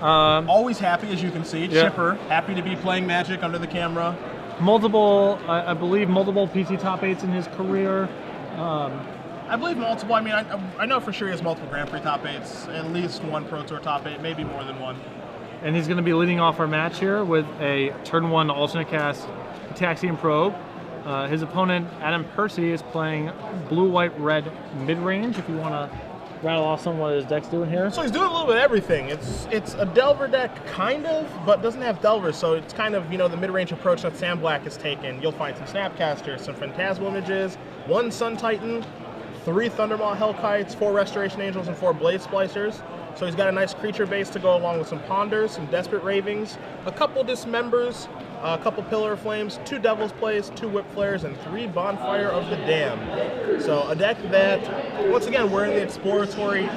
Always happy, as you can see. Yeah. Chipper, happy to be playing Magic under the camera. Multiple, I believe, multiple PC top 8s in his career. I believe multiple. I mean, I know for sure he has multiple Grand Prix top 8s, at least one Pro Tour top 8, maybe more than one. And he's going to be leading off our match here with a turn 1 alternate cast Taxian Probe. His opponent, Adam Percy, is playing blue, white, red mid-range, if you want to rattle off some of what his deck's doing here. So he's doing a little bit of everything. It's a Delver deck, kind of, but doesn't have Delver, so it's kind of, you know, the mid-range approach that Sam Black has taken. You'll find some Snapcasters, some Phantasmal Images, 1 Sun Titan, 3 Thundermaw Hellkites, 4 Restoration Angels, and 4 Blade Splicers. So he's got a nice creature base to go along with some Ponders, some Desperate Ravings, a couple Dismembers, a couple Pillar of Flames, 2 Devil's Plays, 2 Whip Flares, and 3 Bonfire of the Damned. So a deck that, once again, we're in the exploratory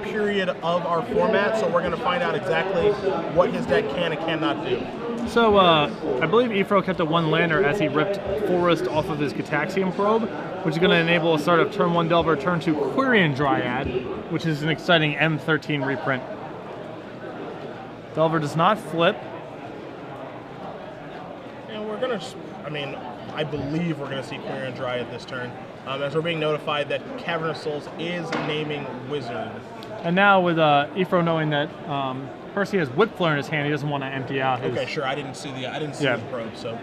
period of our format, so we're going to find out exactly what his deck can and cannot do. So I believe Efro kept a 1 lander as he ripped Forest off of his Gitaxian Probe, which is going to enable a start of turn 1 Delver, turn 2 Quirion Dryad, which is an exciting M13 reprint. Delver does not flip. And we're going to, I believe we're going to see Quirion Dryad this turn, as we're being notified that Cavern of Souls is naming Wizard. And now with Efro knowing that Percy has Whip Flare in his hand, he doesn't want to empty out his... Okay, sure. I didn't see the probe, so.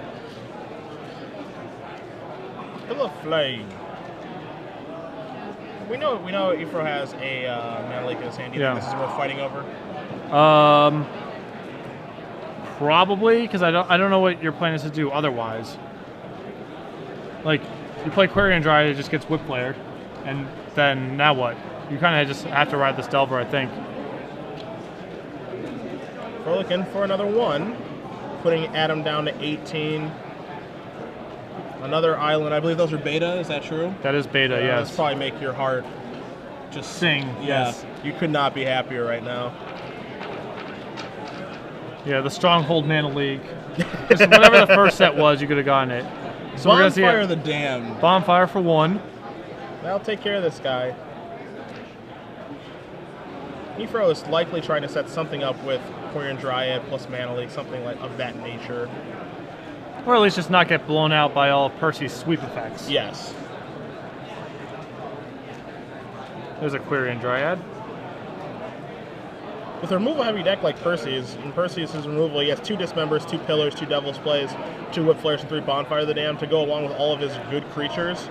Hello, Flame. We know Efro has a Mana Leak in his hand. Do you think this is worth fighting over? Probably, because I don't know what your plan is to do otherwise. Like, you play Quirion Dryad, it just gets Whip Flared, and then now what? You kind of just have to ride this Delver, I think. We're looking for another 1, putting Adam down to 18. Another island. I believe those are beta. Is that true? That is beta, yes. That's probably make your heart just sing. Yeah, yes. You could not be happier right now. Yeah, the Stronghold Mana League. Whatever the first set was, you could have gotten it. So we're gonna see Bonfire of the Damned. Bonfire for 1. That'll take care of this guy. Efro is likely trying to set something up with Quirion Dryad plus Mana Leak, something like of that nature. Or at least just not get blown out by all of Percy's sweep effects. Yes. There's a Quirion Dryad. With a removal-heavy deck like Percy's, in Percy's removal, he has 2 Dismembers, 2 Pillars, 2 Devil's Plays, 2 Whip Flares, and 3 Bonfire of the Damned to go along with all of his good creatures.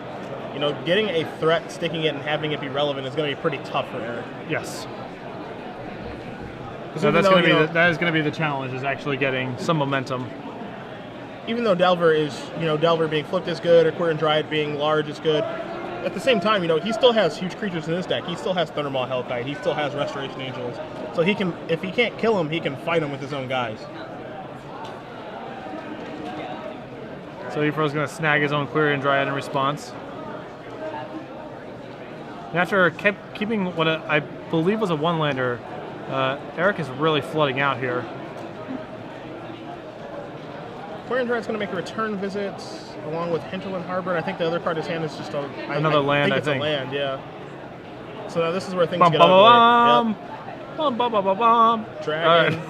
You know, getting a threat, sticking it, and having it be relevant is going to be pretty tough for Eric. Yes. So that is going to be the challenge, is actually getting some momentum. Even though Delver is, Delver being flipped is good, or Quirion Dryad being large is good, at the same time, he still has huge creatures in his deck. He still has Thundermaw Hellkite. He still has Restoration Angels. So he can, if he can't kill him, he can fight him with his own guys. So Efro's going to snag his own Quirion Dryad in response. And after keeping what I believe was a 1-lander, Eric is really flooding out here. Quirion Dryad's going to make a return visit along with Hinterland Harbor, and I think the other card in his hand is just another land. I think it's a land, yeah. So now this is where things get ugly. Yep. Dragon. Right.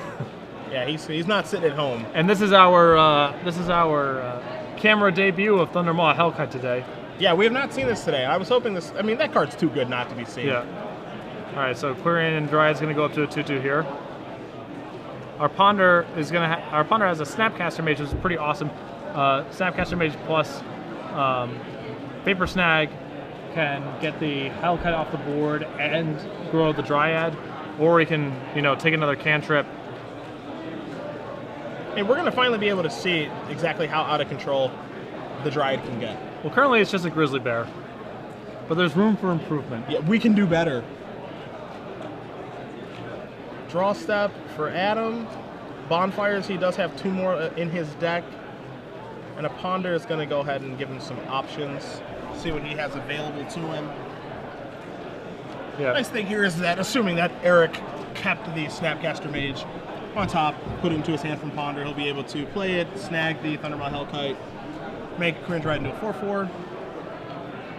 Yeah, he's not sitting at home. And this is our camera debut of Thundermaw Hellkite today. Yeah, we have not seen this today. I was hoping this. I mean, that card's too good not to be seen. Yeah. All right, so Quirion Dryad's going to go up to a 2/2 here. Our Ponder has a Snapcaster Mage, which is pretty awesome. Snapcaster Mage plus Vapor Snag can get the Hellkite off the board and grow the Dryad, or he can, take another cantrip. And we're going to finally be able to see exactly how out of control the Dryad can get. Well, currently it's just a Grizzly Bear, but there's room for improvement. Yeah, we can do better. Draw step for Adam. Bonfires, he does have 2 more in his deck. And a Ponder is going to go ahead and give him some options. See what he has available to him. Yeah. Nice thing here is that, assuming that Eric kept the Snapcaster Mage on top, put it into his hand from Ponder, he'll be able to play it, snag the Thundermaw Hellkite, make Quirion Dryad into a 4/4.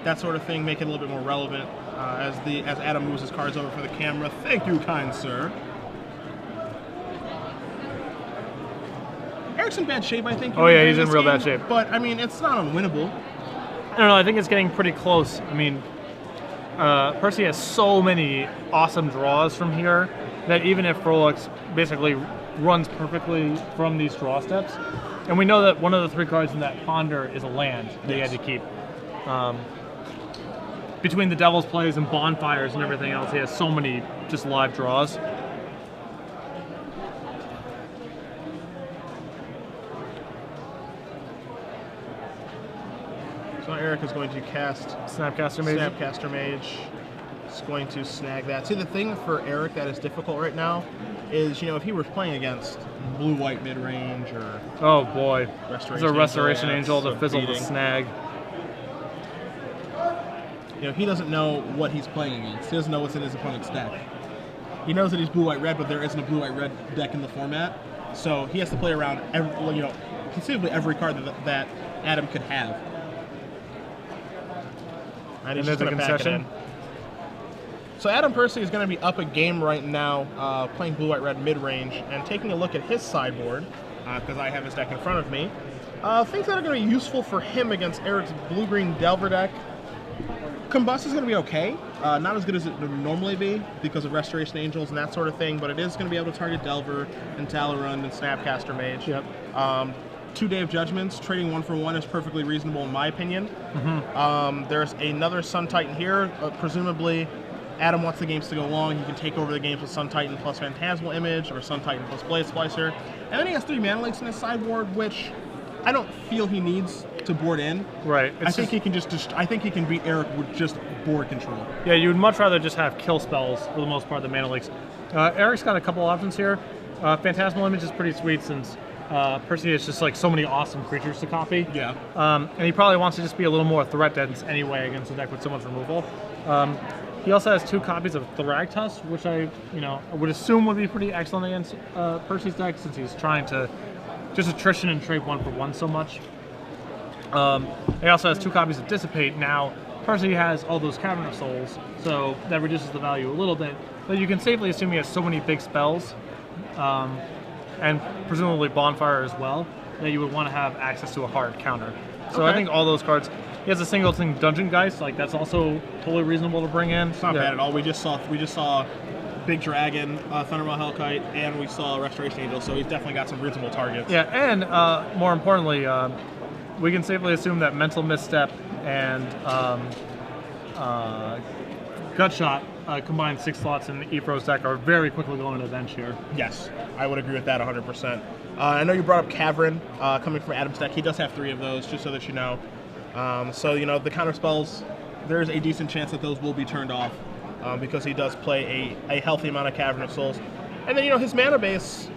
That sort of thing, make it a little bit more relevant as Adam moves his cards over for the camera. Thank you, kind sir. Eric's in bad shape, I think. Oh yeah, he's in real bad shape. But I mean, it's not unwinnable. I don't know. I think it's getting pretty close. I mean, Percy has so many awesome draws from here that even if Froehlich basically runs perfectly from these draw steps, and we know that one of the 3 cards in that Ponder is a land that he had to keep. Between the Devil's Plays and Bonfires and everything else, he has so many just live draws. So Eric is going to cast Snapcaster Mage. Snapcaster Mage. It's going to snag that. See, the thing for Eric that is difficult right now is, if he were playing against blue-white mid-range or... Oh boy. There's a Restoration Angel to fizzle the snag. He doesn't know what he's playing against. He doesn't know what's in his opponent's deck. He knows that he's blue-white-red, but there isn't a blue-white-red deck in the format. So he has to play around, conceivably every card that Adam could have. And there's a concession. So Adam Percy is going to be up a game right now, playing blue-white-red mid-range, and taking a look at his sideboard, because I have his deck in front of me. Things that are going to be useful for him against Eric's blue-green Delver deck. Combust is going to be okay. Not as good as it would normally be because of Restoration Angels and that sort of thing, but it is going to be able to target Delver and Talorund and Snapcaster Mage. Yep. 2 Day of Judgments, trading 1 for 1 is perfectly reasonable in my opinion. There's another Sun Titan here. Presumably, Adam wants the games to go long. He can take over the games with Sun Titan plus Phantasmal Image or Sun Titan plus Blade Splicer. And then he has 3 Mana Lakes in his sideboard, which I don't feel he needs to board in. Right. I think he can I think he can beat Eric with just board control. Yeah, you would much rather just have kill spells for the most part than Mana Lakes. Eric's got a couple options here. Phantasmal Image is pretty sweet since Percy has just like so many awesome creatures to copy. Yeah. And he probably wants to just be a little more threat dense anyway against a deck with so much removal. He also has 2 copies of Thragtusk, which I would assume would be pretty excellent against Percy's deck since he's trying to just attrition and trade 1 for 1 so much. He also has 2 copies of Dissipate. Now, Percy has all those Cavern of Souls, so that reduces the value a little bit. But you can safely assume he has so many big spells, and presumably Bonfire as well, that you would want to have access to a hard counter. So I think all those cards. He has a singleton Dungeon Geist, like that's also totally reasonable to bring in. It's not bad at all. We just saw Big Dragon, Thundermaw Hellkite, and we saw Restoration Angel, so he's definitely got some reasonable targets. Yeah, and more importantly, we can safely assume that Mental Misstep and Gutshot combined 6 slots in Ephro's deck are very quickly going to bench here. Yes, I would agree with that 100%. I know you brought up Cavern coming from Adam's deck. He does have 3 of those, just so that you know. So, the counter spells, there's a decent chance that those will be turned off because he does play a healthy amount of Cavern of Souls. And then, his mana base,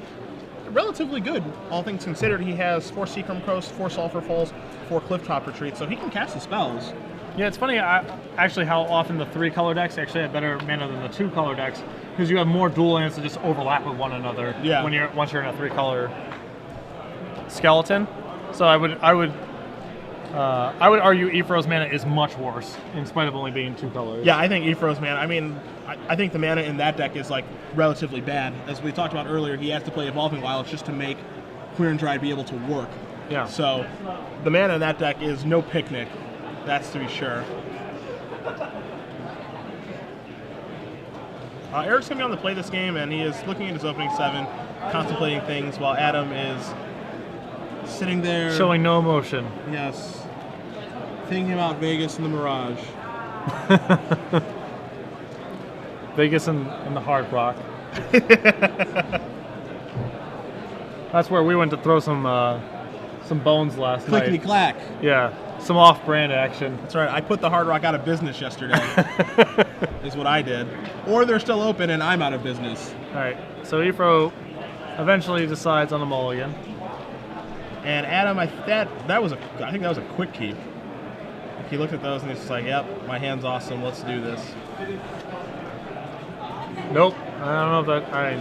relatively good, all things considered. He has 4 Seacrum Coast, 4 Sulphur Falls, 4 Clifftop Retreats, so he can cast the spells. Yeah, it's funny actually how often the 3-color decks actually have better mana than the 2-color decks because you have more dual lands that just overlap with one another once you're in a 3-color skeleton. So I would argue Ephro's mana is much worse in spite of only being 2 colors. Yeah, I think Ephro's mana, I think the mana in that deck is like relatively bad. As we talked about earlier, he has to play Evolving Wilds just to make Clear and Dry be able to work. Yeah. So the mana in that deck is no picnic. That's to be sure. Eric's going to be on the play this game, and he is looking at his opening 7, contemplating things, while Adam is sitting there. Showing no emotion. Yes. Thinking about Vegas and the Mirage. Vegas and the Hard Rock. That's where we went to throw some bones last night. Clickety clack. Yeah. Some off-brand action. That's right. I put the Hard Rock out of business yesterday. Is what I did. Or they're still open and I'm out of business. All right. So Ephro eventually decides on a mulligan. And Adam, I think that was a quick keep. He looked at those and he's just like, "Yep, my hand's awesome. Let's do this." Nope. I don't know if that.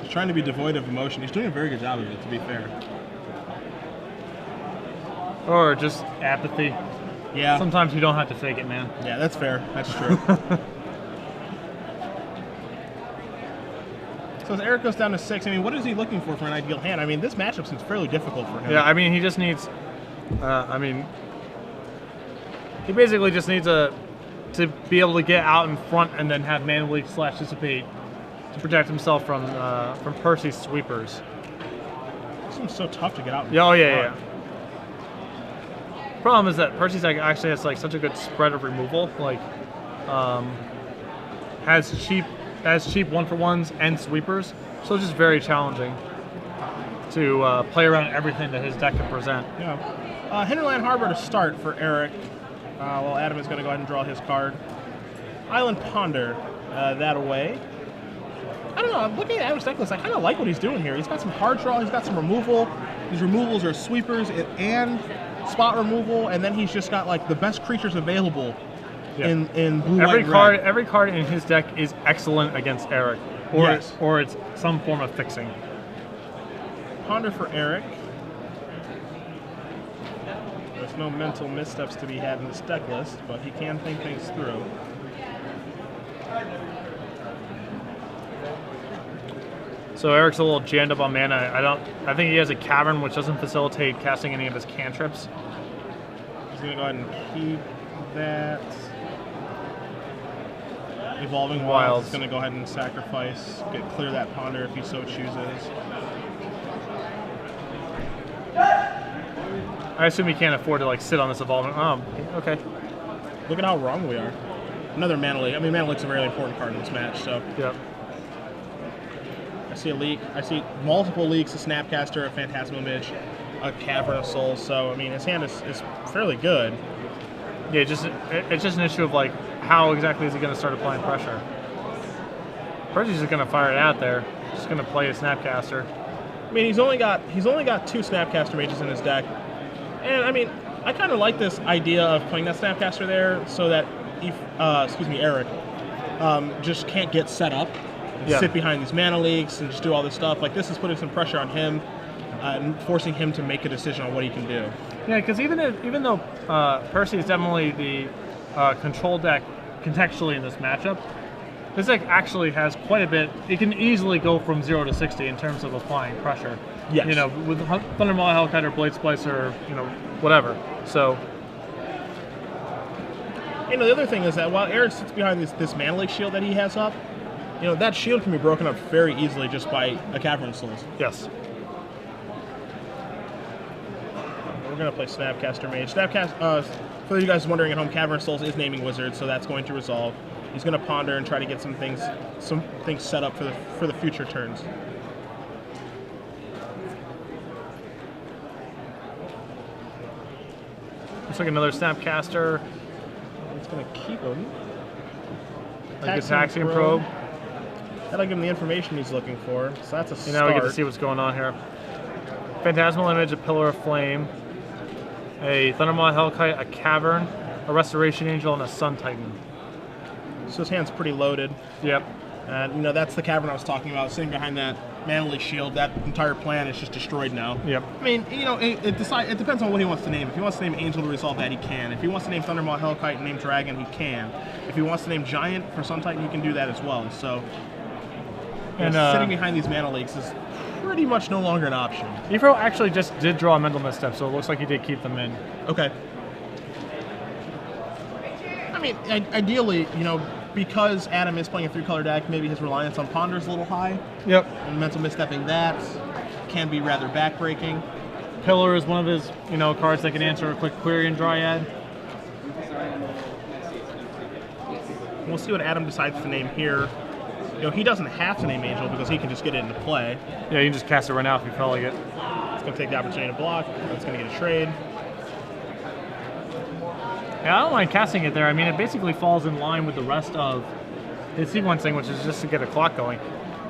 He's trying to be devoid of emotion. He's doing a very good job of it, to be fair. Or just apathy. Yeah. Sometimes you don't have to fake it, man. Yeah, that's fair. That's true. So as Eric goes down to 6, I mean, what is he looking for an ideal hand? I mean, this matchup seems fairly difficult for him. Yeah, I mean, he just needs. He basically just needs to be able to get out in front and then have Mana Leak / Dissipate to protect himself from Percy's sweepers. It seems so tough to get out. Yeah, oh yeah. Problem is that Percy's actually has like such a good spread of removal. Like, has cheap 1-for-1s and sweepers, so it's just very challenging to play around everything that his deck can present. Yeah. Hinterland Harbor to start for Eric. Well, Adam is going to go ahead and draw his card. Island Ponder, that away. I don't know, I'm looking at Adam's deck list, I kind of like what he's doing here. He's got some hard draw, he's got some removal. These removals are sweepers and spot removal, and then he's just got like the best creatures available in blue, white, red. Every card in his deck is excellent against Eric, or it's some form of fixing. Ponder for Eric. There's no mental missteps to be had in this deck list, but he can think things through. So Eric's a little jammed up on mana. I think he has a cavern which doesn't facilitate casting any of his cantrips. He's gonna go ahead and keep that. Evolving Wilds is gonna go ahead and sacrifice, clear that Ponder if he so chooses. I assume he can't afford to like sit on this evolving. Oh, okay. Look at how wrong we are. Another Mana Leak. I mean, Mana Leak's a very important card in this match, so. Yep. I see a leak. I see multiple leaks, a Snapcaster, a Phantasmal Image, a Cavern of Souls, so, I mean, his hand is fairly good. Yeah, it's just an issue of, like, how exactly is he going to start applying pressure? Percy's just going to fire it out there. Just going to play a Snapcaster. I mean, he's only got 2 Snapcaster Mages in his deck. And, I mean, I kind of like this idea of playing that Snapcaster there so that, Eric just can't get set up and sit behind these Mana Leaks and just do all this stuff. Like, this is putting some pressure on him and forcing him to make a decision on what he can do. Yeah, because even though Percy is definitely the control deck contextually in this matchup, this deck actually has quite a bit. It can easily go from 0 to 60 in terms of applying pressure. Yes. You know, with Thundermaw, Hellkite, or Blade Splicer, you know, whatever. So. You know, the other thing is that while Eric sits behind this Mana Leak shield that he has up, you know, that shield can be broken up very easily just by a Cavern of Souls. Yes. We're going to play Snapcaster Mage. For you guys wondering at home, Cavern of Souls is naming Wizard, so that's going to resolve. He's going to ponder and try to get some things set up for the future turns. Looks like another Snapcaster. It's going to keep him. Like a Taxian Probe. That'll give him the information he's looking for. So that's a start. Now we get to see what's going on here. Phantasmal Image, a Pillar of Flame, a Thundermaw Hellkite, a Cavern, a Restoration Angel, and a Sun Titan. So his hand's pretty loaded. Yep. And, you know, that's the Cavern I was talking about, sitting behind that Mana Leak shield. That entire plan is just destroyed now. Yep. I mean, you know, it depends on what he wants to name. If he wants to name Angel to resolve that, he can. If he wants to name Thundermaw Hellkite and name Dragon, he can. If he wants to name Giant for Sun Titan, he can do that as well. So, sitting behind these Mana Leaks is pretty much no longer an option. Efro actually just did draw a mental misstep, so it looks like he did keep them in. Okay. I mean, ideally, you know, because Adam is playing a 3-color deck, maybe his reliance on Ponder is a little high. Yep. And mental misstepping that can be rather backbreaking. Pillar is one of his, you know, cards that can answer a quick query in Dryad. We'll see what Adam decides to name here. You know, he doesn't have to name Angel because he can just get it into play. Yeah, you can just cast it right now if you feel like it. It's going to take the opportunity to block. It's going to get a trade. Yeah, I don't mind casting it there. I mean, it basically falls in line with the rest of his sequencing, which is just to get a clock going.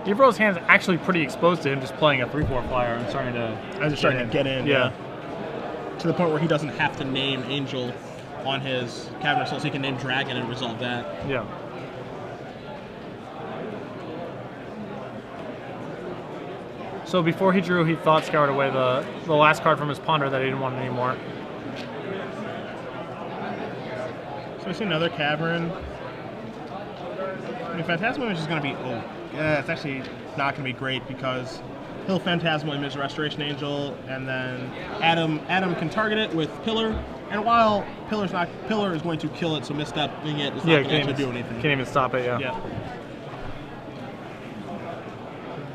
Efro's hand's actually pretty exposed to him just playing a 3/4 flyer and starting to get in. Yeah. To the point where he doesn't have to name Angel on his Cavern of Souls. He can name Dragon and resolve that. Yeah. So before he drew, he thought scoured away the last card from his Ponder that he didn't want anymore. So we see another Cavern. I mean, Phantasmal Image is going to be it's actually not going to be great because he'll Phantasmal Image Restoration Angel, and then Adam can target it with Pillar. And while Pillar is going to kill it, so misstepping it is not going to actually do anything. Can't even stop it. Yeah.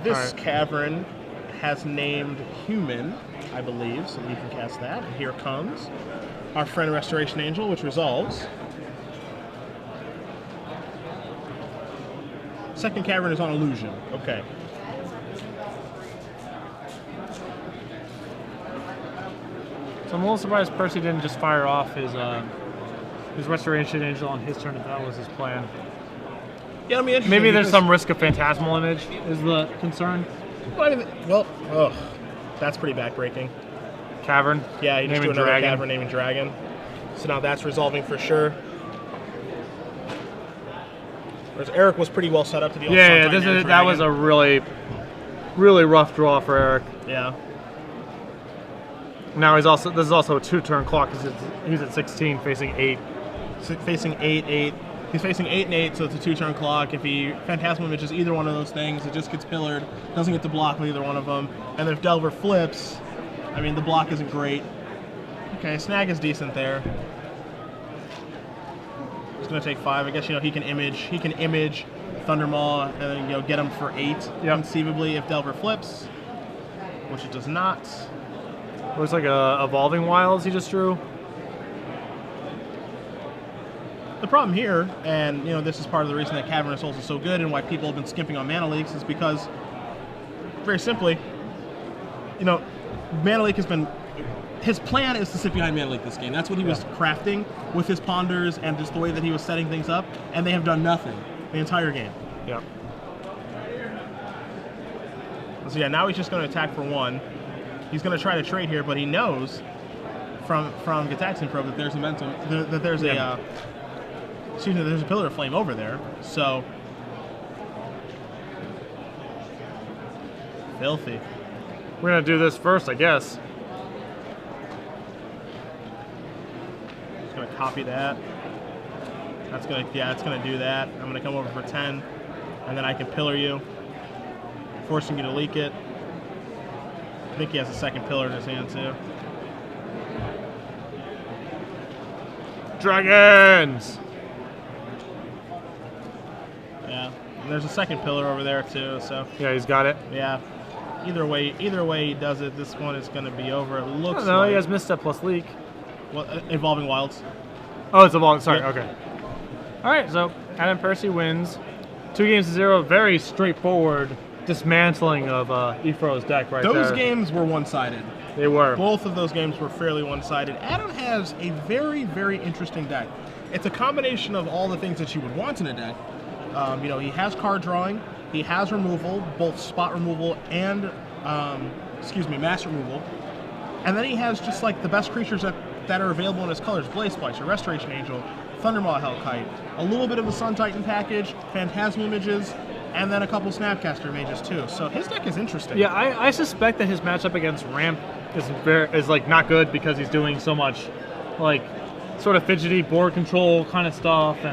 This cavern has named Human, I believe, so we can cast that. And here comes our friend Restoration Angel, which resolves. Second cavern is on Illusion. Okay. So I'm a little surprised Percy didn't just fire off his Restoration Angel on his turn if that was his plan. Yeah, I mean, maybe there's some risk of Phantasmal Image is the concern. Well, that's pretty backbreaking. Cavern. Yeah, you just do another cavern naming Dragon. So now that's resolving for sure. Whereas Eric was pretty well set up to deal with that was a really rough draw for Eric. Yeah. Now this is also a 2-turn clock because he's at 16 facing 8. Facing 8. He's facing 8 and 8, so it's a 2-turn clock. If he Phantasmal Images either one of those things, it just gets pillared. Doesn't get to block with either one of them. And then if Delver flips, I mean, the block isn't great. Okay, Snag is decent there. It's gonna take 5. I guess he can image Thundermaw and then get him for 8 conceivably if Delver flips, which it does not. Looks like a Evolving Wilds he just drew. The problem here, and this is part of the reason that Cavernous Souls is so good and why people have been skimping on Mana Leaks, is because, very simply, Mana Leak has been... His plan is to sit behind Mana Leak this game. That's what he was crafting with his Ponders and just the way that he was setting things up, and they have done nothing the entire game. Yeah. So yeah, now he's just going to attack for 1. He's going to try to trade here, but he knows from Gitaxian Probe that there's momentum, that there's there's a Pillar of Flame over there. So filthy. We're gonna do this first, I guess. Just gonna copy that. It's gonna do that. I'm gonna come over for 10, and then I can Pillar you, forcing you to leak it. I think he has a second Pillar in his hand too. Dragons! Yeah, and there's a second Pillar over there too, so. Yeah, he's got it. Yeah. Either way he does it, this one is going to be over. It looks no, like... he has Misstep plus Leak. Well, Evolving Wilds. Oh, it's Evolving, sorry, Yeah. Okay. Alright, so Adam Percy wins. 2-0, very straightforward dismantling of Efro's deck right there. Those games were one-sided. They were. Both of those games were fairly one-sided. Adam has a very, very interesting deck. It's a combination of all the things that you would want in a deck. He has card drawing, he has removal, both spot removal and, mass removal. And then he has just like the best creatures that are available in his colors: Blaze Splicer, Restoration Angel, Thundermaw Hellkite, a little bit of a Sun Titan package, Phantasmal Images, and then a couple Snapcaster Mages too. So his deck is interesting. Yeah, I suspect that his matchup against Ramp is like not good because he's doing so much like sort of fidgety board control kind of stuff.